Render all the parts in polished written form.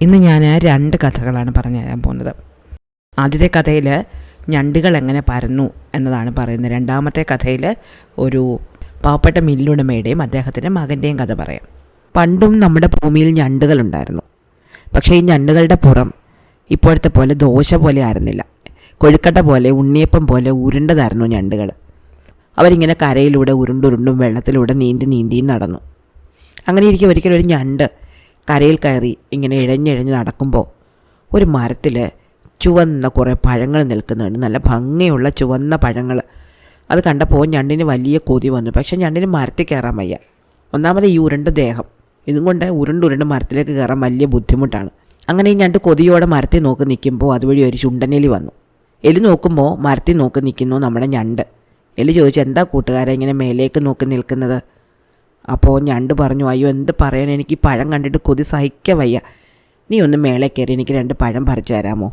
ഇന്ന് ഞാൻ 2 കഥകളാണ് പറഞ്ഞു തരാൻ പോകുന്നത്. ആദ്യത്തെ കഥയിൽ ഞണ്ടുകൾ എങ്ങനെ പരന്നു എന്നതാണ് പറയുന്നത്. രണ്ടാമത്തെ കഥയിൽ ഒരു പാവപ്പെട്ട മില്ലുടമയുടെയും അദ്ദേഹത്തിൻ്റെ മകൻ്റെയും കഥ പറയാം. പണ്ടും നമ്മുടെ ഭൂമിയിൽ ഞണ്ടുകളുണ്ടായിരുന്നു. പക്ഷേ ഈ ഞണ്ടുകളുടെ പുറം ഇപ്പോഴത്തെ പോലെ ദോശ പോലെ ആയിരുന്നില്ല. കൊഴുക്കട്ട പോലെ, ഉണ്ണിയപ്പം പോലെ ഉരുണ്ടതായിരുന്നു ഞണ്ടുകൾ. അവരിങ്ങനെ കരയിലൂടെ ഉരുണ്ടുരുണ്ടും വെള്ളത്തിലൂടെ നീന്തിയും നടന്നു. അങ്ങനെ ഇരിക്കും ഒരിക്കലും ഒരു ഞണ്ട് കരയിൽ കയറി ഇങ്ങനെ ഇഴഞ്ഞിഴഞ്ഞ് നടക്കുമ്പോൾ ഒരു മരത്തിൽ ചുവന്ന കുറേ പഴങ്ങൾ നിൽക്കുന്നുണ്ട്. നല്ല ഭംഗിയുള്ള ചുവന്ന പഴങ്ങൾ. അത് കണ്ടപ്പോൾ ഞണ്ടിന് വലിയ കൊതി വന്നു. പക്ഷേ ഞണ്ടിന് മരത്തിൽ കയറാൻ വയ്യ. ഒന്നാമത് ഈ ഉരുണ്ട ദേഹം, ഇതും കൊണ്ട് ഉരുണ്ടുരുണ്ട് മരത്തിലേക്ക് കയറാൻ വലിയ ബുദ്ധിമുട്ടാണ്. അങ്ങനെ ഈ ഞണ്ട് കൊതിയോടെ മരത്തിൽ നോക്കി നിൽക്കുമ്പോൾ അതുവഴി ഒരു ചുണ്ടനെലി വന്നു. എലി നോക്കുമ്പോൾ മരത്തിൽ നോക്കി നിൽക്കുന്നു നമ്മുടെ ഞണ്ട്. എലി ചോദിച്ചു, എന്താ കൂട്ടുകാരെ ഇങ്ങനെ മേലേക്ക് നോക്കി നിൽക്കുന്നത്? അപ്പോൾ ഞണ്ട് പറഞ്ഞു, അയ്യോ എന്ത് പറയാൻ, എനിക്ക് പഴം കണ്ടിട്ട് കൊതി സഹിക്ക വയ്യ. നീ ഒന്ന് മേളെ കയറി എനിക്ക് 2 പഴം പറിച്ചു തരാമോ?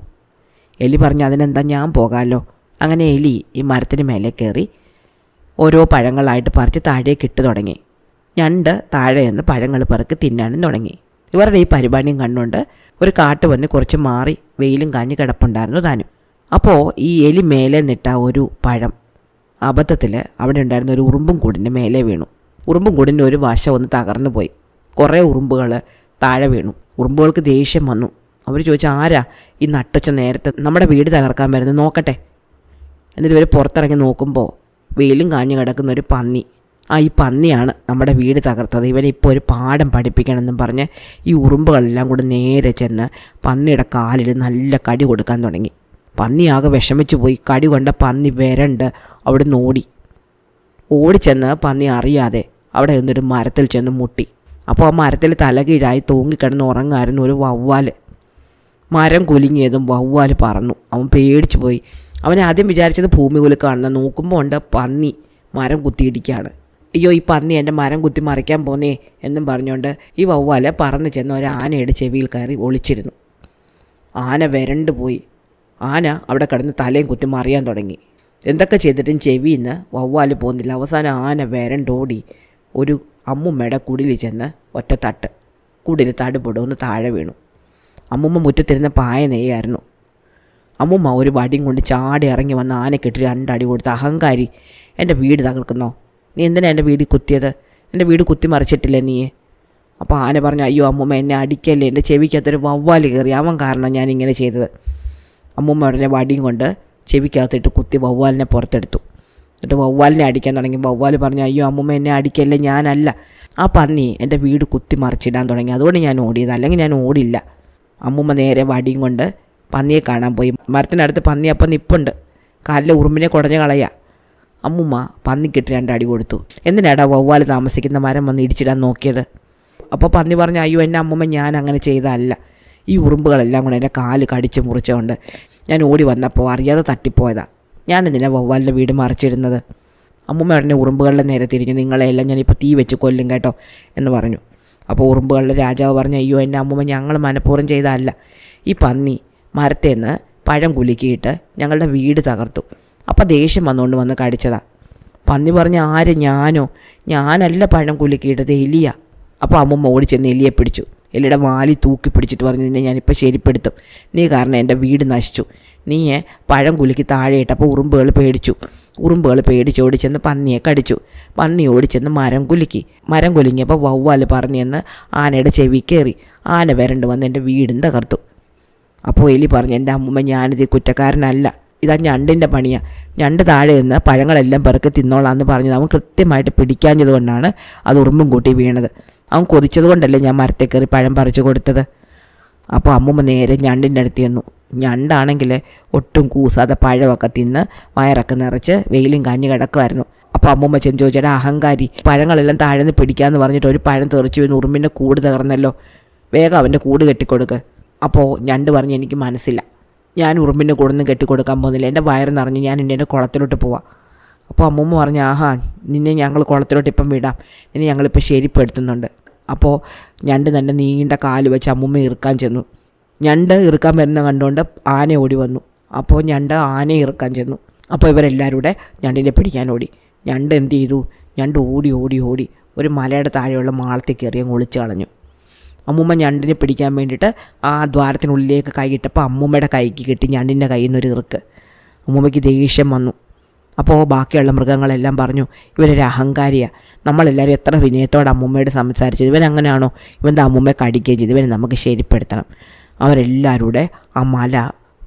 എലി പറഞ്ഞു, അതിനെന്താ, ഞാൻ പോകാമല്ലോ. അങ്ങനെ എലി ഈ മരത്തിന് മേലെ കയറി ഓരോ പഴങ്ങളായിട്ട് പറിച്ച് താഴേക്ക് ഇട്ട് തുടങ്ങി. ഞണ്ട് താഴെ നിന്ന് പഴങ്ങൾ പെറുക്കി തിന്നാനും തുടങ്ങി. ഇവരുടെ ഈ പരിപാടിയും കണ്ടുകൊണ്ട് ഒരു കാട്ട് വന്ന് കുറച്ച് മാറി വെയിലും കാഞ്ഞ് കിടപ്പുണ്ടായിരുന്നു താനും. അപ്പോൾ ഈ എലി മേലെ നിട്ട ഒരു പഴം അബദ്ധത്തിൽ അവിടെ ഉണ്ടായിരുന്ന ഒരു ഉറുമ്പും കൂടിൻ്റെ മേലെ വീണു. ഉറുമ്പും കൂടിൻ്റെ ഒരു വശം ഒന്ന് തകർന്നു പോയി. കുറേ ഉറുമ്പുകൾ താഴെ വീണു. ഉറുമ്പുകൾക്ക് ദേഷ്യം വന്നു. അവർ ചോദിച്ചു, ആരാ ഈ നട്ടുച്ച നേരത്തെ നമ്മുടെ വീട് തകർക്കാൻ വരുന്നത്, നോക്കട്ടെ. എന്നിട്ട് ഇവർ പുറത്തിറങ്ങി നോക്കുമ്പോൾ വെയിലും കാഞ്ഞു കിടക്കുന്ന ഒരു പന്നി. ഈ പന്നിയാണ് നമ്മുടെ വീട് തകർത്തത്. ഇവനിപ്പോൾ ഒരു പാഠം പഠിപ്പിക്കണമെന്നും പറഞ്ഞ് ഈ ഉറുമ്പുകളെല്ലാം കൂടി നേരെ ചെന്ന് പന്നിയുടെ കാലിൽ നല്ല കടി കൊടുക്കാൻ തുടങ്ങി. പന്നി ആകെ വിഷമിച്ചു പോയി. കടി കൊണ്ട പന്നി വരണ്ട് അവിടെ നിന്ന് ഓടിച്ചെന്ന് പന്നി അറിയാതെ അവിടെ നിന്നൊരു മരത്തിൽ ചെന്ന് മുട്ടി. അപ്പോൾ ആ മരത്തിൽ തലകീഴായി തൂങ്ങിക്കിടന്ന് ഉറങ്ങായിരുന്നു ഒരു വവ്വാല്. മരം കുലുങ്ങിയതും വവ്വാല് പറന്നു. അവൻ പേടിച്ചു പോയി. അവൻ ആദ്യം വിചാരിച്ചത് ഭൂമി കുലുക്കാണെന്ന്. നോക്കുമ്പോൾ ഉണ്ട് പന്നി മരം കുത്തിയിടിക്കുകയാണ്. അയ്യോ, ഈ പന്നി എൻ്റെ മരം കുത്തി മറിക്കാൻ പോന്നേ എന്നും പറഞ്ഞുകൊണ്ട് ഈ വവ്വാല് പറന്ന് ചെന്ന് ഒരു ആനയുടെ ചെവിയിൽ കയറി ഒളിച്ചിരുന്നു. ആന വരണ്ടു പോയി. ആന അവിടെ കിടന്ന് തലയും കുത്തി മറിയാൻ തുടങ്ങി. എന്തൊക്കെ ചെയ്തിട്ടും ചെവിയിൽ നിന്ന് വവ്വാല് പോകുന്നില്ല. അവസാനം ആന വരണ്ടോടി ഒരു അമ്മുമ്മയുടെ കുടിലിൽ ചെന്ന് ഒറ്റ തട്ട്. കുടിൽ തടുപൊടുന്ന് താഴെ വീണു. അമ്മുമ്മ മുറ്റത്തിരുന്ന പായ നെയ്യായിരുന്നു. അമ്മുമ്മ ഒരു വടിയും കൊണ്ട് ചാടി ഇറങ്ങി വന്ന് ആനക്കെട്ടി 2 അടി കൊടുത്ത്, അഹങ്കാരി, എൻ്റെ വീട് തകർക്കുന്നോ? നീ എന്തിനാ എൻ്റെ വീട് കുത്തിയത്? എൻ്റെ വീട് കുത്തി മറിച്ചിട്ടില്ലേ നീ? അപ്പോൾ ആന പറഞ്ഞു, അയ്യോ അമ്മുമ്മ, എന്നെ അടിക്കല്ലേ, എൻ്റെ ചെവിക്കകത്തൊരു വവ്വാല് കയറി, അവൻ കാരണം ഞാൻ ഇങ്ങനെ ചെയ്തത്. അമ്മുമ്മ ഉടനെ വടിയും കൊണ്ട് ചെവിക്കകത്തിട്ട് കുത്തി വവ്വാലിനെ പുറത്തെടുത്തു. എന്നിട്ട് വവ്വാലിനെ അടിക്കാൻ തുടങ്ങി. വവ്വാല് പറഞ്ഞു, അയ്യോ അമ്മുമ്മ, എന്നെ അടിക്കല്ലേ, ഞാനല്ല, ആ പന്നി എൻ്റെ വീട് കുത്തി മറിച്ചിടാൻ തുടങ്ങി, അതുകൊണ്ട് ഞാൻ ഓടിയത്, അല്ലെങ്കിൽ ഞാൻ ഓടില്ല. അമ്മുമ്മ നേരെ വടിയും കൊണ്ട് പന്നിയെ കാണാൻ പോയി. മരത്തിനടുത്ത് പന്നി അപ്പം നിപ്പുണ്ട്. കാലിലെ ഉറുമ്പിനെ കുടഞ്ഞ് കളയുക. അമ്മുമ്മ പന്നിക്കിട്ട് 2 അടി കൊടുത്തു. എന്തിനാടാ വവ്വാല് താമസിക്കുന്ന മരം വന്ന് ഇടിച്ചിടാൻ നോക്കിയത്? അപ്പോൾ പന്നി പറഞ്ഞു, അയ്യോ എൻ്റെ അമ്മുമ്മ, ഞാൻ അങ്ങനെ ചെയ്തതല്ല. ഈ ഉറുമ്പുകളെല്ലാം കൂടെ എൻ്റെ കാല് കടിച്ച് മുറിച്ചുകൊണ്ട് ഞാൻ ഓടി വന്നപ്പോൾ അറിയാതെ തട്ടിപ്പോയതാ. ഞാൻ എന്തിനാ വവ്വാലിൻ്റെ വീട് മറിച്ചിടുന്നത്? അമ്മുമ്മ ഉടനെ ഉറുമ്പുകളുടെ നേരെ തിരിഞ്ഞു, നിങ്ങളെല്ലാം ഞാനിപ്പോൾ തീ വെച്ച് കൊല്ലും കേട്ടോ എന്ന് പറഞ്ഞു. അപ്പോൾ ഉറുമ്പുകളുടെ രാജാവ് പറഞ്ഞു, അയ്യോ എൻ്റെ അമ്മുമ്മ, ഞങ്ങൾ മനഃപൂർവ്വം ചെയ്തതല്ല. ഈ പന്നി മരത്തേന്ന് പഴം കുലുക്കിയിട്ട് ഞങ്ങളുടെ വീട് തകർത്തു. അപ്പോൾ ദേഷ്യം വന്നുകൊണ്ട് കടിച്ചതാ. പന്നി പറഞ്ഞു, ആര്, ഞാനോ? ഞാനല്ല പഴം കുലുക്കിയിട്ടത്, എലിയ. അപ്പോൾ അമ്മുമ്മ ഓടിച്ചെന്ന് എലിയെ പിടിച്ചു. എലിയുടെ വാലി തൂക്കി പിടിച്ചിട്ട് പറഞ്ഞു, നിന്നെ ഞാനിപ്പോൾ ശരിപ്പെടുത്തും, നീ കാരണം എൻ്റെ വീട് നശിച്ചു. നീ പഴം കുലുക്കി താഴെ ഇട്ടപ്പോൾ ഉറുമ്പുകൾ പേടിച്ചു. ഉറുമ്പുകൾ പേടിച്ചോടിച്ചെന്ന് പന്നിയെ കടിച്ചു. പന്നി ഓടിച്ചെന്ന് മരം കുലുങ്ങിയപ്പോൾ വവ്വാല് പറഞ്ഞെന്ന് ആനയുടെ ചെവി കയറി. ആന വരണ്ട് വന്ന് എൻ്റെ വീടും തകർത്തു. അപ്പോൾ എലി പറഞ്ഞു, എൻ്റെ അമ്മുമ്മ, ഞാനിത് കുറ്റക്കാരനല്ല, ഇതാ ഞണ്ടിൻ്റെ പണിയാണ്. ഞണ്ട് താഴെ നിന്ന് പഴങ്ങളെല്ലാം പെറുക്കി തിന്നോളാന്ന് പറഞ്ഞത് അവൻ കൃത്യമായിട്ട് പിടിക്കാഞ്ഞത് കൊണ്ടാണ് അത് ഉറുമ്പും കൂട്ടി വീണത്. അവൻ കൊതിച്ചത് കൊണ്ടല്ലേ ഞാൻ മരത്തെ കയറി പഴം പറിച്ചു കൊടുത്തത്. അപ്പോൾ അമ്മുമ്മ നേരെ ഞണ്ടിൻ്റെ അടുത്ത് ചെന്നു. ഞണ്ടാണെങ്കിൽ ഒട്ടും കൂസാതെ പഴമൊക്കെ തിന്ന് വയറൊക്കെ നിറച്ച് വെയിലും കാഞ്ഞ് കിടക്കുമായിരുന്നു. അപ്പോൾ അമ്മുമ്മ ചെന്ന് ചോദിച്ചാൽ, അഹങ്കാരി, പഴങ്ങളെല്ലാം താഴെ നിന്ന് പിടിക്കാമെന്ന് പറഞ്ഞിട്ട് ഒരു പഴം തെറിച്ചു വീണ് ഉറുമ്പിൻ്റെ കൂട് തകർന്നല്ലോ, വേഗം അവൻ്റെ കൂട് കെട്ടിക്കൊടുക്ക്. അപ്പോൾ ഞണ്ട് പറഞ്ഞു, എനിക്ക് മനസ്സില്ല, ഞാൻ ഉറുമ്പിൻ്റെ കൂടെ നിന്ന് കെട്ടിക്കൊടുക്കാൻ പോകുന്നില്ല, എൻ്റെ വയറ് നിറഞ്ഞ് ഞാൻ എൻ്റെ കുളത്തിലോട്ട് പോവാം. അപ്പോൾ അമ്മുമ്മ പറഞ്ഞു, ആഹാ, നിന്നെ ഞങ്ങൾ കുളത്തിലോട്ട് ഇപ്പം വിടാം, നിന്നെ ഞങ്ങളിപ്പോൾ ശരിപ്പെടുത്തുന്നുണ്ട്. അപ്പോൾ ഞണ്ട് തന്നെ നീണ്ട കാല് വെച്ച് അമ്മുമ്മ ഇറുക്കാൻ ചെന്നു. ഞണ്ട് ഇറുക്കാൻ വരുന്ന കണ്ടുകൊണ്ട് ആന ഓടി വന്നു. അപ്പോൾ ഞണ്ട് ആനയെ ഇറുക്കാൻ ചെന്നു. അപ്പോൾ ഇവരെല്ലാവരും കൂടെ ഞണ്ടിനെ പിടിക്കാൻ ഓടി. ഞണ്ട് എന്ത് ചെയ്തു? ഞണ്ട് ഓടി ഓടി ഓടി ഒരു മലയുടെ താഴെയുള്ള മാളത്തിൽ കയറി അങ്ങ് ഒളിച്ചു കളഞ്ഞു. അമ്മൂമ്മ ഞണ്ടിനെ പിടിക്കാൻ വേണ്ടിയിട്ട് ആ ദ്വാരത്തിനുള്ളിലേക്ക് കൈയിട്ടപ്പോൾ അമ്മൂമ്മയുടെ കൈക്ക് കിട്ടി ഞണ്ടിൻ്റെ കയ്യിൽ നിന്നൊരു ഇറുക്ക്. അമ്മൂമ്മയ്ക്ക് ദേഷ്യം വന്നു. അപ്പോൾ ബാക്കിയുള്ള മൃഗങ്ങളെല്ലാം പറഞ്ഞു, ഇവരൊരു അഹങ്കാരിയാണ്, നമ്മളെല്ലാവരും എത്ര വിനയത്തോടെ അമ്മൂമ്മയോട് സംസാരിച്ചത്, ഇവനങ്ങനെയാണോ, ഇവൻ്റെ അമ്മൂമ്മയെ കടിക്കുകയും ചെയ്തു, ഇവനെ നമുക്ക് ശരിപ്പെടുത്തണം. അവരെല്ലാവരും കൂടെ ആ മല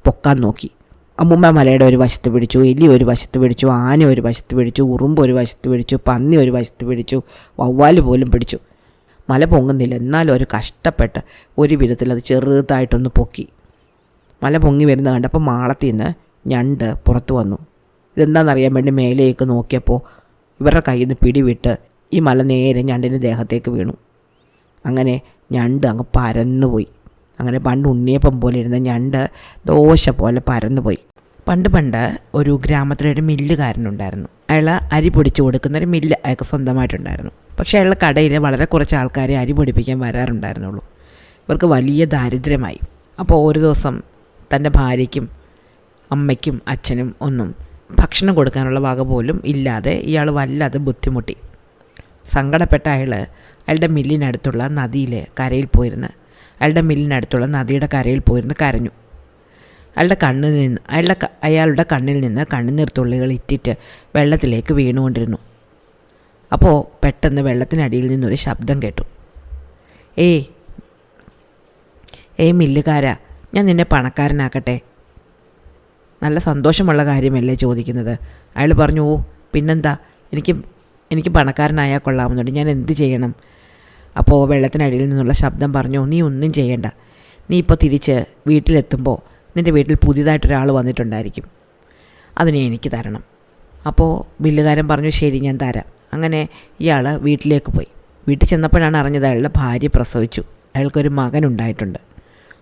പൊക്കാൻ നോക്കി. അമ്മൂമ്മ മലയുടെ ഒരു വശത്ത് പിടിച്ചു, എലി ഒരു വശത്ത് പിടിച്ചു, ആന ഒരു വശത്ത് പിടിച്ചു, ഉറുമ്പ് ഒരു വശത്ത് പിടിച്ചു, പന്നി ഒരു വശത്ത് പിടിച്ചു, വവ്വാല് പോലും പിടിച്ചു. മല പൊങ്ങുന്നില്ല. എന്നാലും ഒരു കഷ്ടപ്പെട്ട് ഒരു വിധത്തിൽ അത് ചെറുതായിട്ടൊന്ന് പൊക്കി. മല പൊങ്ങി വരുന്ന കണ്ടപ്പോൾ മാളത്തിൽ നിന്ന് ഞണ്ട് പുറത്തു വന്നു. ഇതെന്താണെന്നറിയാൻ വേണ്ടി മേലേക്ക് നോക്കിയപ്പോൾ ഇവരുടെ കയ്യിൽ നിന്ന് പിടിവിട്ട് ഈ മല നേരെ ഞണ്ടിൻ്റെ ദേഹത്തേക്ക് വീണു. അങ്ങനെ ഞണ്ട് അങ്ങ് പരന്നുപോയി. അങ്ങനെ പണ്ട് ഉണ്ണിയപ്പം പോലെ ഇരുന്ന ഞണ്ട് ദോശ പോലെ പരന്നുപോയി. പണ്ട് ഒരു ഗ്രാമത്തിലൊരു മില്ലുകാരനുണ്ടായിരുന്നു. അയാൾ അരി പൊടിച്ചു കൊടുക്കുന്നൊരു മില്ല് അയാൾക്ക് സ്വന്തമായിട്ടുണ്ടായിരുന്നു. പക്ഷേ അയാളുടെ കടയിൽ വളരെ കുറച്ച് ആൾക്കാരെ അരി പൊടിപ്പിക്കാൻ വരാറുണ്ടായിരുന്നുള്ളൂ. ഇവർക്ക് വലിയ ദാരിദ്ര്യമായി. അപ്പോൾ ഒരു ദിവസം തൻ്റെ ഭാര്യയ്ക്കും അമ്മയ്ക്കും അച്ഛനും ഒന്നും ഭക്ഷണം കൊടുക്കാനുള്ള വക പോലും ഇല്ലാതെ ഇയാൾ വല്ലാതെ ബുദ്ധിമുട്ടി. സങ്കടപ്പെട്ട അയാളുടെ മില്ലിനടുത്തുള്ള നദിയിലെ കരയിൽ പോയിരുന്ന് മില്ലിനടുത്തുള്ള നദിയുടെ കരയിൽ പോയിരുന്ന് കരഞ്ഞു. അയാളുടെ കണ്ണിൽ നിന്ന് കണ്ണുനീർത്തുള്ളികൾ ഇറ്റിറ്റ് വെള്ളത്തിലേക്ക് വീണുകൊണ്ടിരുന്നു. അപ്പോൾ പെട്ടെന്ന് വെള്ളത്തിനടിയിൽ നിന്നൊരു ശബ്ദം കേട്ടു. ഏയ് മില്ലുകാരാ, ഞാൻ നിന്നെ പണക്കാരനാക്കട്ടെ. നല്ല സന്തോഷമുള്ള കാര്യമല്ലേ ചോദിക്കുന്നത്. അയാൾ പറഞ്ഞു, ഓ പിന്നെന്താ, എനിക്ക് പണക്കാരനായാൽ കൊള്ളാമെന്നുണ്ട്, ഞാൻ എന്ത് ചെയ്യണം? അപ്പോൾ വെള്ളത്തിനടിയിൽ നിന്നുള്ള ശബ്ദം പറഞ്ഞു, നീ ഒന്നും ചെയ്യണ്ട. നീ ഇപ്പോൾ തിരിച്ച് വീട്ടിലെത്തുമ്പോൾ നിൻ്റെ വീട്ടിൽ പുതിയതായിട്ടൊരാൾ വന്നിട്ടുണ്ടായിരിക്കും, അതിനെ എനിക്ക് തരണം. അപ്പോൾ ബില്ലുകാരൻ പറഞ്ഞു, ശരി ഞാൻ തരാം. അങ്ങനെ ഇയാൾ വീട്ടിലേക്ക് പോയി. വീട്ടിൽ ചെന്നപ്പോഴാണ് അറിഞ്ഞത് അയാളുടെ ഭാര്യ പ്രസവിച്ചു. അയാൾക്കൊരു മകനുണ്ടായിട്ടുണ്ട്.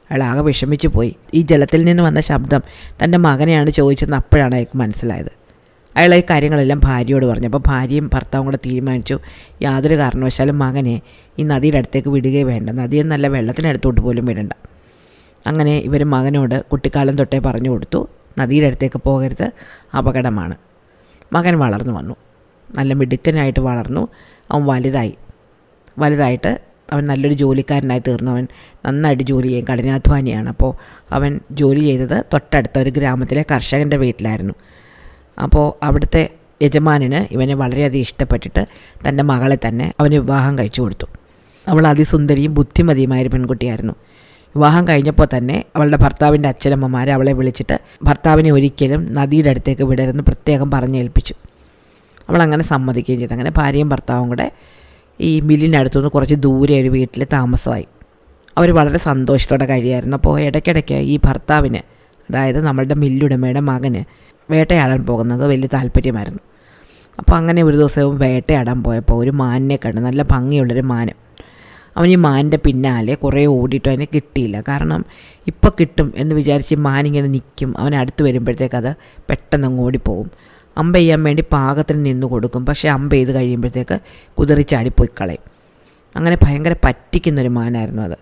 അയാൾ ആകെ വിഷമിച്ചു പോയി. ഈ ജലത്തിൽ നിന്ന് വന്ന ശബ്ദം തൻ്റെ മകനെയാണ് ചോദിച്ചതെന്ന് അപ്പോഴാണ് അയാൾക്ക് മനസ്സിലായത്. അയാൾ ഈ കാര്യങ്ങളെല്ലാം ഭാര്യയോട് പറഞ്ഞു. അപ്പോൾ ഭാര്യയും ഭർത്താവും കൂടെ തീരുമാനിച്ചു, യാതൊരു കാരണവശാലും മകനെ ഈ നദിയുടെ അടുത്തേക്ക് വിടുകയേ വേണ്ട, നദിയെന്നല്ല വെള്ളത്തിനടുത്തോട്ട് പോലും വിടണ്ട. അങ്ങനെ ഇവർ മകനോട് കുട്ടിക്കാലം തൊട്ടേ പറഞ്ഞു കൊടുത്തു, നദിയുടെ അടുത്തേക്ക് പോകരുത്, അപകടമാണ്. മകൻ വളർന്നു വന്നു, നല്ല മിടുക്കനായിട്ട് വളർന്നു. അവൻ വലുതായിട്ട് അവൻ നല്ലൊരു ജോലിക്കാരനായി തീർന്നു. അവൻ നന്നായിട്ട് ജോലി ചെയ്യും, കഠിനാധ്വാനിയാണ്. അപ്പോൾ അവൻ ജോലി ചെയ്തത് തൊട്ടടുത്ത ഒരു ഗ്രാമത്തിലെ കർഷകൻ്റെ വീട്ടിലായിരുന്നു. അപ്പോൾ അവിടുത്തെ യജമാനന് ഇവനെ വളരെയധികം ഇഷ്ടപ്പെട്ടിട്ട് തൻ്റെ മകളെ തന്നെ അവന് വിവാഹം കഴിച്ചു കൊടുത്തു. അവൾ അതിസുന്ദരിയും ബുദ്ധിമതിയുമായൊരു പെൺകുട്ടിയായിരുന്നു. വിവാഹം കഴിഞ്ഞപ്പോൾ തന്നെ അവളുടെ ഭർത്താവിൻ്റെ അച്ഛനമ്മമാർ അവളെ വിളിച്ചിട്ട് ഭർത്താവിനെ ഒരിക്കലും നദിയുടെ അടുത്തേക്ക് വിടരുതെന്ന് പ്രത്യേകം പറഞ്ഞേൽപ്പിച്ചു. അവളങ്ങനെ സമ്മതിക്കുകയും ചെയ്തു. അങ്ങനെ ഭാര്യയും ഭർത്താവും കൂടെ ഈ മില്ലിനടുത്തുനിന്ന് കുറച്ച് ദൂരെ ഒരു വീട്ടിൽ താമസമായി. അവർ വളരെ സന്തോഷത്തോടെ കഴിയായിരുന്നു. അപ്പോൾ ഇടയ്ക്കിടയ്ക്ക് ഈ ഭർത്താവിന്, അതായത് നമ്മളുടെ മില്ലുടമയുടെ മകന് വേട്ടയാടാൻ പോകുന്നത് വലിയ താല്പര്യമായിരുന്നു. അപ്പോൾ അങ്ങനെ ഒരു ദിവസവും വേട്ടയാടാൻ പോയപ്പോൾ ഒരു മാനിനെ കണ്ടു, നല്ല ഭംഗിയുള്ളൊരു മാന്. അവൻ ഈ മാനിൻ്റെ പിന്നാലെ കുറേ ഓടിയിട്ടും അതിനെ കിട്ടിയില്ല. കാരണം ഇപ്പോൾ കിട്ടും എന്ന് വിചാരിച്ച് മാനിങ്ങനെ നിൽക്കും. അവൻ അടുത്ത് വരുമ്പോഴത്തേക്ക് അത് പെട്ടെന്ന് ഓടിപ്പോവും. അമ്പ ചെയ്യാൻ വേണ്ടി പാകത്തിന് നിന്ന് കൊടുക്കും, പക്ഷേ അമ്പ ചെയ്ത് കഴിയുമ്പോഴത്തേക്ക് കുതിറിച്ചാടിപ്പോയി കളയും. അങ്ങനെ ഭയങ്കര പറ്റിക്കുന്നൊരു മാനായിരുന്നു അത്.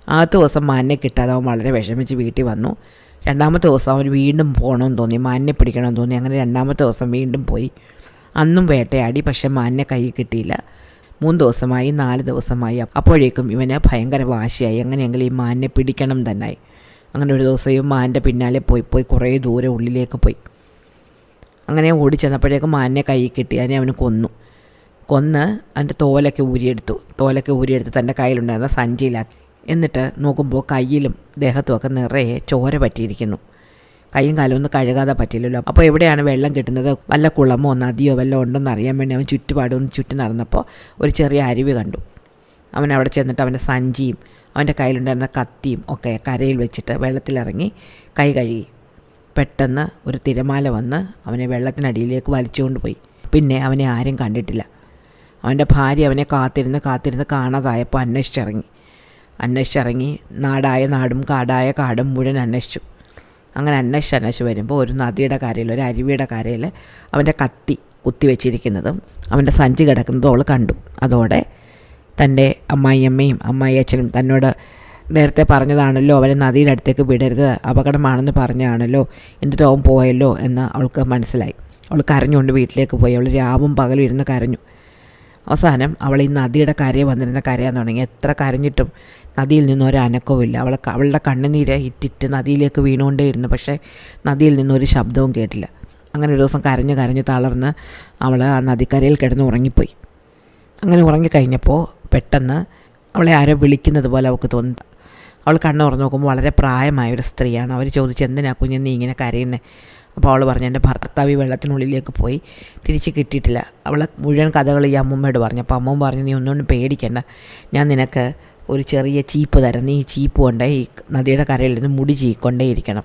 ആദ്യത്തെ ദിവസം മാനിനെ കിട്ടാതെ അവൻ വളരെ വിഷമിച്ച് വീട്ടിൽ വന്നു. രണ്ടാമത്തെ ദിവസം അവൻ വീണ്ടും പോകണമെന്ന് തോന്നി, മാനിനെ പിടിക്കണമെന്ന് തോന്നി. അങ്ങനെ രണ്ടാമത്തെ ദിവസം വീണ്ടും പോയി. അന്നും വേട്ടയാടി, പക്ഷേ മാനിനെ കൈ കിട്ടിയില്ല. 3 ദിവസമായി, 4 ദിവസമായി. അപ്പോഴേക്കും ഇവന് ഭയങ്കര വാശിയായി. അങ്ങനെയെങ്കിലും ഈ മാനിനെ പിടിക്കണം തന്നായി. അങ്ങനെ ഒരു ദിവസം മാനിൻ്റെ പിന്നാലെ പോയി കുറേ ദൂരെ ഉള്ളിലേക്ക് പോയി. അങ്ങനെ ഓടി ചെന്നപ്പോഴേക്കും മാനിനെ കൈ കിട്ടി. അതിനെ അവന് കൊന്ന് അതിൻ്റെ തോലൊക്കെ ഊരിയെടുത്ത് തൻ്റെ കയ്യിലുണ്ടായിരുന്ന സഞ്ചിയിലാക്കി. എന്നിട്ട് നോക്കുമ്പോൾ കയ്യിലും ദേഹത്തുമൊക്കെ നിറയെ ചോര പറ്റിയിരിക്കുന്നു. കൈയും കാലും ഒന്നും കഴുകാതെ പറ്റില്ലല്ലോ. അപ്പോൾ എവിടെയാണ് വെള്ളം കിട്ടുന്നത്, വല്ല കുളമോ നദിയോ വല്ലതും ഉണ്ടോയെന്ന് അറിയാൻ വേണ്ടി അവൻ ചുറ്റുപാടും ചുറ്റി നടന്നപ്പോൾ ഒരു ചെറിയ അരുവി കണ്ടു. അവൻ അവിടെ ചെന്നിട്ട് അവൻ്റെ സഞ്ചിയും അവൻ്റെ കയ്യിലുണ്ടായിരുന്ന കത്തിയും ഒക്കെ കരയിൽ വെച്ചിട്ട് വെള്ളത്തിലിറങ്ങി കൈ കഴുകി. പെട്ടെന്ന് ഒരു തിരമാല വന്ന് അവനെ വെള്ളത്തിനടിയിലേക്ക് വലിച്ചുകൊണ്ട് പോയി. പിന്നെ അവനെ ആരും കണ്ടിട്ടില്ല. അവൻ്റെ ഭാര്യ അവനെ കാത്തിരുന്ന് കാണാതായപ്പോൾ അന്വേഷിച്ചിറങ്ങി നാടായ നാടും കാടായ കാടും മുഴുവൻ അന്വേഷിച്ചു. അങ്ങനെ അന്വേഷിച്ച് വരുമ്പോൾ ഒരു നദിയുടെ കരയിൽ, ഒരു അരുവിയുടെ കരയിൽ അവൻ്റെ കത്തി കുത്തിവെച്ചിരിക്കുന്നതും അവൻ്റെ സഞ്ചി കിടക്കുന്നതും അവൾ കണ്ടു. അതോടെ തൻ്റെ അമ്മായിയമ്മയും അമ്മായിയച്ഛനും തന്നോട് നേരത്തെ പറഞ്ഞതാണല്ലോ, അവനെ നദിയുടെ അടുത്തേക്ക് വിടരുത്, അപകടമാണെന്ന് പറഞ്ഞാണല്ലോ, എന്നിട്ട് അവൻ പോയല്ലോ എന്ന് അവൾക്ക് മനസ്സിലായി. അവൾ കരഞ്ഞുകൊണ്ട് വീട്ടിലേക്ക് പോയി. അവൾ രാവും പകലും ഇരുന്ന് കരഞ്ഞു. അവസാനം അവൾ ഈ നദിയുടെ കരയെ വന്നിരുന്ന കരയാൻ തുടങ്ങി. എത്ര കരഞ്ഞിട്ടും നദിയിൽ നിന്ന് ഒരനക്കവുമില്ല. അവളുടെ കണ്ണുനീര് ഇറ്റിറ്റ് നദിയിലേക്ക് വീണുകൊണ്ടേയിരുന്നു. പക്ഷേ നദിയിൽ നിന്നൊരു ശബ്ദവും കേട്ടില്ല. അങ്ങനെ ഒരു ദിവസം കരഞ്ഞ് കരഞ്ഞ് തളർന്ന് അവൾ ആ നദിക്കരയിൽ കിടന്ന് ഉറങ്ങിപ്പോയി. അങ്ങനെ ഉറങ്ങിക്കഴിഞ്ഞപ്പോൾ പെട്ടെന്ന് അവളെ ആരോ വിളിക്കുന്നത് പോലെ അവൾക്ക് തോന്നി. അവൾ കണ്ണ് തുറന്ന് നോക്കുമ്പോൾ വളരെ പ്രായമായൊരു സ്ത്രീയാണ്. അവർ ചോദിച്ചു, എന്തിനാ കുഞ്ഞ് നീ ഇങ്ങനെ കരയുന്നത്? അപ്പോൾ അവൾ പറഞ്ഞു, എൻ്റെ ഭർത്താവ് ഈ വെള്ളത്തിനുള്ളിലേക്ക് പോയി, തിരിച്ച് കിട്ടിയിട്ടില്ല. അവൾ മുഴുവൻ കഥകൾ ഈ അമ്മൂമ്മയോട് പറഞ്ഞു. അപ്പോൾ അമ്മൂമ്മ പറഞ്ഞു, നീ ഒന്നുകൊണ്ടും പേടിക്കണ്ട, ഞാൻ നിനക്ക് ഒരു ചെറിയ ചീപ്പ് തരാം. നീ ഈ ചീപ്പ് കൊണ്ട് ഈ നദിയുടെ കരയിൽ നിന്ന് മുടി ചീക്കൊണ്ടേയിരിക്കണം,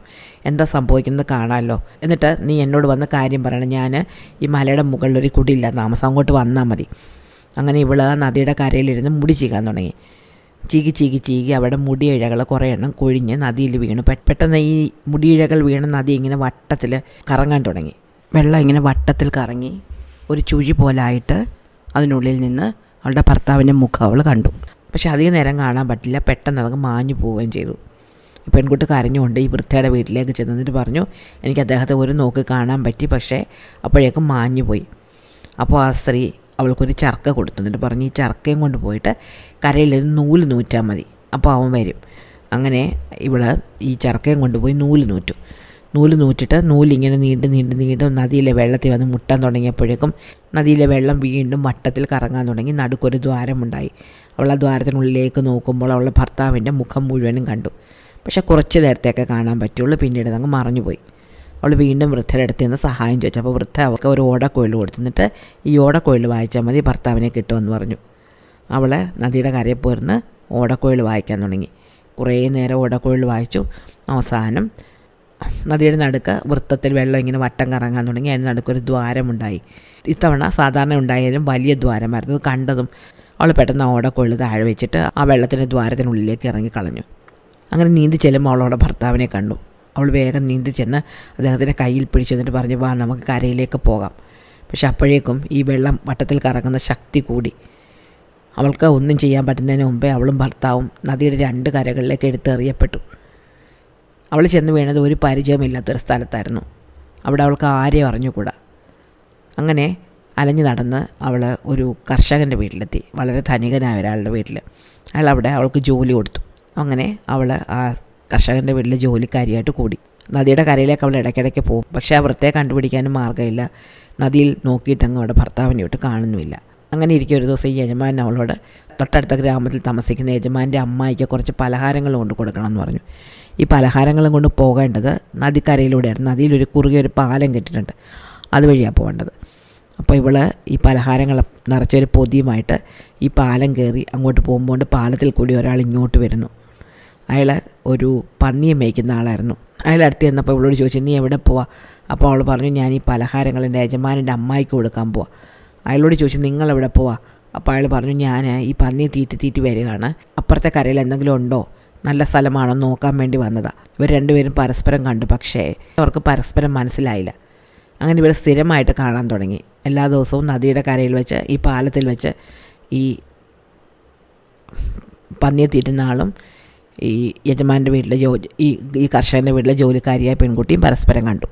എന്താ സംഭവിക്കുന്നത് കാണാമല്ലോ. എന്നിട്ട് നീ എന്നോട് വന്ന് കാര്യം പറയണം. ഞാൻ ഈ മലയുടെ മുകളിലൊരു കുടിയില്ല താമസം, അങ്ങോട്ട് വന്നാൽ മതി. അങ്ങനെ ഇവൾ നദിയുടെ കരയിലിരുന്ന് മുടി ചീകാൻ തുടങ്ങി. ചീകി അവിടെ മുടിയിഴകൾ കുറേ എണ്ണം കൊഴിഞ്ഞ് നദിയിൽ വീണു. പെട്ടെന്ന് ഈ മുടിയിഴകൾ വീണ നദി ഇങ്ങനെ വട്ടത്തിൽ കറങ്ങാൻ തുടങ്ങി. വെള്ളം ഇങ്ങനെ വട്ടത്തിൽ കറങ്ങി ഒരു ചുഴി പോലായിട്ട് അതിനുള്ളിൽ നിന്ന് അവളുടെ ഭർത്താവിൻ്റെ മുഖം അവൾ കണ്ടു. പക്ഷെ അധികം നേരം കാണാൻ പറ്റില്ല, പെട്ടെന്ന് അതങ്ങ് മാഞ്ഞു പോവുകയും ചെയ്തു. ഈ പെൺകുട്ടി കരഞ്ഞുകൊണ്ട് ഈ വൃദ്ധയുടെ വീട്ടിലേക്ക് ചെന്നിട്ട് പറഞ്ഞു, എനിക്ക് അദ്ദേഹത്തെ ഒരു നോക്ക് കാണാൻ പറ്റി, പക്ഷേ അപ്പോഴേക്കും മാഞ്ഞു പോയി. അപ്പോൾ ആ സ്ത്രീ അവൾക്കൊരു ചർക്ക കൊടുത്തു. എന്നിട്ട് പറഞ്ഞ്, ഈ ചർക്കയും കൊണ്ട് പോയിട്ട് കരയിൽ നൂല് നൂറ്റാൽ മതി, അപ്പോൾ അവൻ വരും. അങ്ങനെ ഇവൾ ഈ ചർക്കയും കൊണ്ടുപോയി നൂല് നൂറ്റിട്ട് നൂലിങ്ങനെ നീണ്ട് നദിയിലെ വെള്ളത്തിൽ വന്ന് മുട്ടാൻ തുടങ്ങിയപ്പോഴേക്കും നദിയിലെ വെള്ളം വീണ്ടും വട്ടത്തിൽ കറങ്ങാൻ തുടങ്ങി. നടുക്കൊരു ദ്വാരമുണ്ടായി. അവൾ ആ ദ്വാരത്തിനുള്ളിലേക്ക് നോക്കുമ്പോൾ അവളുടെ ഭർത്താവിൻ്റെ മുഖം മുഴുവനും കണ്ടു. പക്ഷേ കുറച്ച് നേരത്തേക്ക് കാണാൻ പറ്റുള്ളൂ, പിന്നീട് അതങ്ങ് മറഞ്ഞുപോയി. അവൾ വീണ്ടും വൃദ്ധയുടെ അടുത്ത് നിന്ന് സഹായം ചോദിച്ചു. അപ്പോൾ വൃദ്ധ അവൾക്ക് ഒരു ഓടക്കോയിൽ കൊടുത്തിട്ട്, ഈ ഓടക്കോയിൽ വായിച്ചാൽ മതി, ഭർത്താവിനെ കിട്ടുമെന്ന് പറഞ്ഞു. അവൾ നദിയുടെ കരയിൽ പോയിരുന്ന് ഓടക്കോയിൽ വായിക്കാൻ തുടങ്ങി. കുറേ നേരം ഓടക്കോയിൽ വായിച്ചു. അവസാനം നദിയുടെ നടുക്ക് വൃത്തത്തിൽ വെള്ളം ഇങ്ങനെ വട്ടം കറങ്ങാൻ തുടങ്ങി. അതിന് നടുക്കൊരു ദ്വാരമുണ്ടായി. ഇത്തവണ സാധാരണ ഉണ്ടായാലും വലിയ ദ്വാരമായിരുന്നു. കണ്ടതും അവൾ പെട്ടെന്ന് ഓടക്കോയിൽ താഴെ വെച്ചിട്ട് ആ വെള്ളത്തിൻ്റെ ദ്വാരത്തിനുള്ളിലേക്ക് ഇറങ്ങി കളഞ്ഞു. അങ്ങനെ നീന്തി ചെല്ലുമ്പോൾ അവളോടെ ഭർത്താവിനെ കണ്ടു. അവൾ വേഗം നീന്തി ചെന്ന് അദ്ദേഹത്തിൻ്റെ കയ്യിൽ പിടിച്ചു എന്നിട്ട് പറഞ്ഞു, വാ നമുക്ക് കരയിലേക്ക് പോകാം. പക്ഷെ അപ്പോഴേക്കും ഈ വെള്ളം വട്ടത്തിൽ കറങ്ങുന്ന ശക്തി കൂടി. അവൾക്ക് ഒന്നും ചെയ്യാൻ പറ്റുന്നതിന് മുമ്പേ അവളും ഭർത്താവും നദിയുടെ 2 കരകളിലേക്ക് എടുത്തെറിയപ്പെട്ടു. അവൾ ചെന്ന് വീണത് ഒരു പരിചയമില്ലാത്തൊരു സ്ഥലത്തായിരുന്നു. അവിടെ അവൾക്ക് ആരെയും അറിഞ്ഞുകൂടാ. അങ്ങനെ അലഞ്ഞു നടന്ന് അവൾ ഒരു കർഷകൻ്റെ വീട്ടിലെത്തി. വളരെ ധനികനായ ഒരാളുടെ വീട്ടിൽ. അയാൾ അവിടെ അവൾക്ക് ജോലി കൊടുത്തു. അങ്ങനെ അവൾ ആ കർഷകൻ്റെ വീട്ടിൽ ജോലിക്കാരിയായിട്ട് കൂടി. നദിയുടെ കരയിലേക്ക് അവൾ ഇടയ്ക്കിടയ്ക്ക് പോകും. പക്ഷേ ആ വൃത്തയെ കണ്ടുപിടിക്കാനും മാർഗ്ഗമില്ല. നദിയിൽ നോക്കിയിട്ടങ്ങ് അവിടെ ഭർത്താവിനെ വിട്ട് കാണുന്നുമില്ല. അങ്ങനെ ഇരിക്കും ഒരു ദിവസം ഈ യജമാൻ അവളോട് തൊട്ടടുത്ത ഗ്രാമത്തിൽ താമസിക്കുന്ന യജമാൻ്റെ അമ്മായിക്ക് കുറച്ച് പലഹാരങ്ങൾ കൊണ്ട് കൊടുക്കണമെന്ന് പറഞ്ഞു. ഈ പലഹാരങ്ങളും കൊണ്ട് പോകേണ്ടത് നദിക്കരയിലൂടെയാണ്. നദിയിലൊരു കുറുകെ ഒരു പാലം കെട്ടിയിട്ടുണ്ട്, അതുവഴിയാണ് പോകേണ്ടത്. അപ്പോൾ ഇവൾ ഈ പലഹാരങ്ങൾ നിറച്ചൊരു പൊതിയുമായിട്ട് ഈ പാലം കയറി അങ്ങോട്ട് പോകുമ്പോൾ പാലത്തിൽ കൂടി ഒരാൾ ഇങ്ങോട്ട് വരുന്നു. അയാൾ ഒരു പന്നിയെ മേയ്ക്കുന്ന ആളായിരുന്നു. അയാൾ അടുത്ത് ചെന്നപ്പോൾ ഇവളോട് ചോദിച്ചു, നീ എവിടെ പോവാ? അപ്പോൾ അവൾ പറഞ്ഞു, ഞാൻ ഈ പലഹാരങ്ങൾ എൻ്റെ യജമാനൻ്റെ അമ്മായിക്ക് കൊടുക്കാൻ പോവാം. അയാളോട് ചോദിച്ചു, നിങ്ങളെവിടെ പോവാ? അപ്പോൾ അയാൾ പറഞ്ഞു, ഞാൻ ഈ പന്നിയെ തീറ്റി വരികയാണ്, അപ്പുറത്തെ കരയിൽ എന്തെങ്കിലും ഉണ്ടോ, നല്ല സ്ഥലമാണോ നോക്കാൻ വേണ്ടി വന്നതാണ്. ഇവർ രണ്ടുപേരും പരസ്പരം കണ്ടു, പക്ഷേ അവർക്ക് പരസ്പരം മനസ്സിലായില്ല. അങ്ങനെ ഇവർ സ്ഥിരമായിട്ട് കാണാൻ തുടങ്ങി. എല്ലാ ദിവസവും നദിയുടെ കരയിൽ വെച്ച് ഈ പാലത്തിൽ വെച്ച് ഈ പന്നിയെ തീറ്റുന്ന ആളും ഈ യജമാൻ്റെ വീട്ടിലെ ഈ കർഷകൻ്റെ വീട്ടിലെ ജോലിക്കാരിയായ പെൺകുട്ടിയും പരസ്പരം കണ്ടു.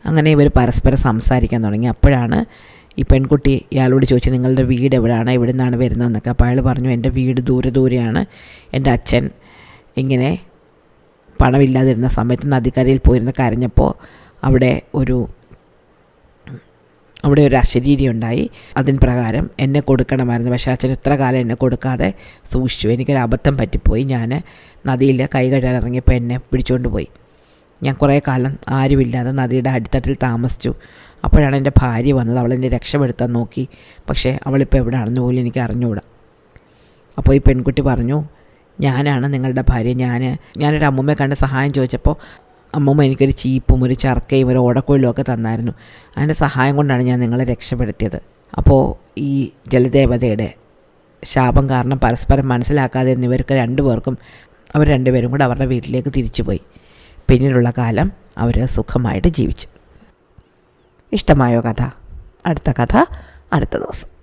അങ്ങനെ ഇവർ പരസ്പരം സംസാരിക്കാൻ തുടങ്ങി. അപ്പോഴാണ് ഈ പെൺകുട്ടി ഇയാളോട് ചോദിച്ചു, നിങ്ങളുടെ വീട് എവിടെയാണ്, എവിടെ നിന്നാണ് വരുന്നതെന്നൊക്കെ. അപ്പോൾ അയാൾ പറഞ്ഞു, എൻ്റെ വീട് ദൂരെയാണ്. എൻ്റെ അച്ഛൻ ഇങ്ങനെ പണമില്ലാതിരുന്ന സമയത്ത് നദിക്കരയിൽ പോയിരുന്ന് കരഞ്ഞപ്പോൾ അവിടെ ഒരു അശരീരി ഉണ്ടായി. അതിന് പ്രകാരം എന്നെ കൊടുക്കണമായിരുന്നു. പക്ഷേ അച്ഛൻ ഇത്ര കാലം എന്നെ കൊടുക്കാതെ സൂക്ഷിച്ചു. എനിക്കൊരു അബദ്ധം പറ്റിപ്പോയി. ഞാൻ നദിയിൽ കൈ കഴുകാൻ ഇറങ്ങിയപ്പോൾ എന്നെ പിടിച്ചുകൊണ്ട് പോയി. ഞാൻ കുറേ കാലം ആരുമില്ലാതെ നദിയുടെ അടിത്തട്ടിൽ താമസിച്ചു. അപ്പോഴാണ് എൻ്റെ ഭാര്യ വന്നത്. അവളെന്നെ രക്ഷപ്പെടുത്താൻ നോക്കി. പക്ഷേ അവളിപ്പോൾ എവിടെയാണെന്ന് പോലും എനിക്ക് അറിഞ്ഞുകൂടാ. അപ്പോൾ ഈ പെൺകുട്ടി പറഞ്ഞു, ഞാനാണ് നിങ്ങളുടെ ഭാര്യ. ഞാനൊരു അമ്മൂമ്മയെ കണ്ട് സഹായം ചോദിച്ചപ്പോൾ അമ്മൂമ്മ എനിക്കൊരു ചീപ്പും ഒരു ചർക്കയും ഒരു ഓടക്കോയിലും ഒക്കെ തന്നായിരുന്നു. അതിൻ്റെ സഹായം കൊണ്ടാണ് ഞാൻ നിങ്ങളെ രക്ഷപ്പെടുത്തിയത്. അപ്പോൾ ഈ ജലദേവതയുടെ ശാപം കാരണം പരസ്പരം മനസ്സിലാക്കാതെ ഇവർക്ക് 2 പേർക്കും അവർ 2 പേരും കൂടെ അവരുടെ വീട്ടിലേക്ക് തിരിച്ചുപോയി. പിന്നീടുള്ള കാലം അവർ സുഖമായിട്ട് ജീവിച്ചു. ഇഷ്ടമായോ കഥ? അടുത്ത കഥ അടുത്ത ദിവസം.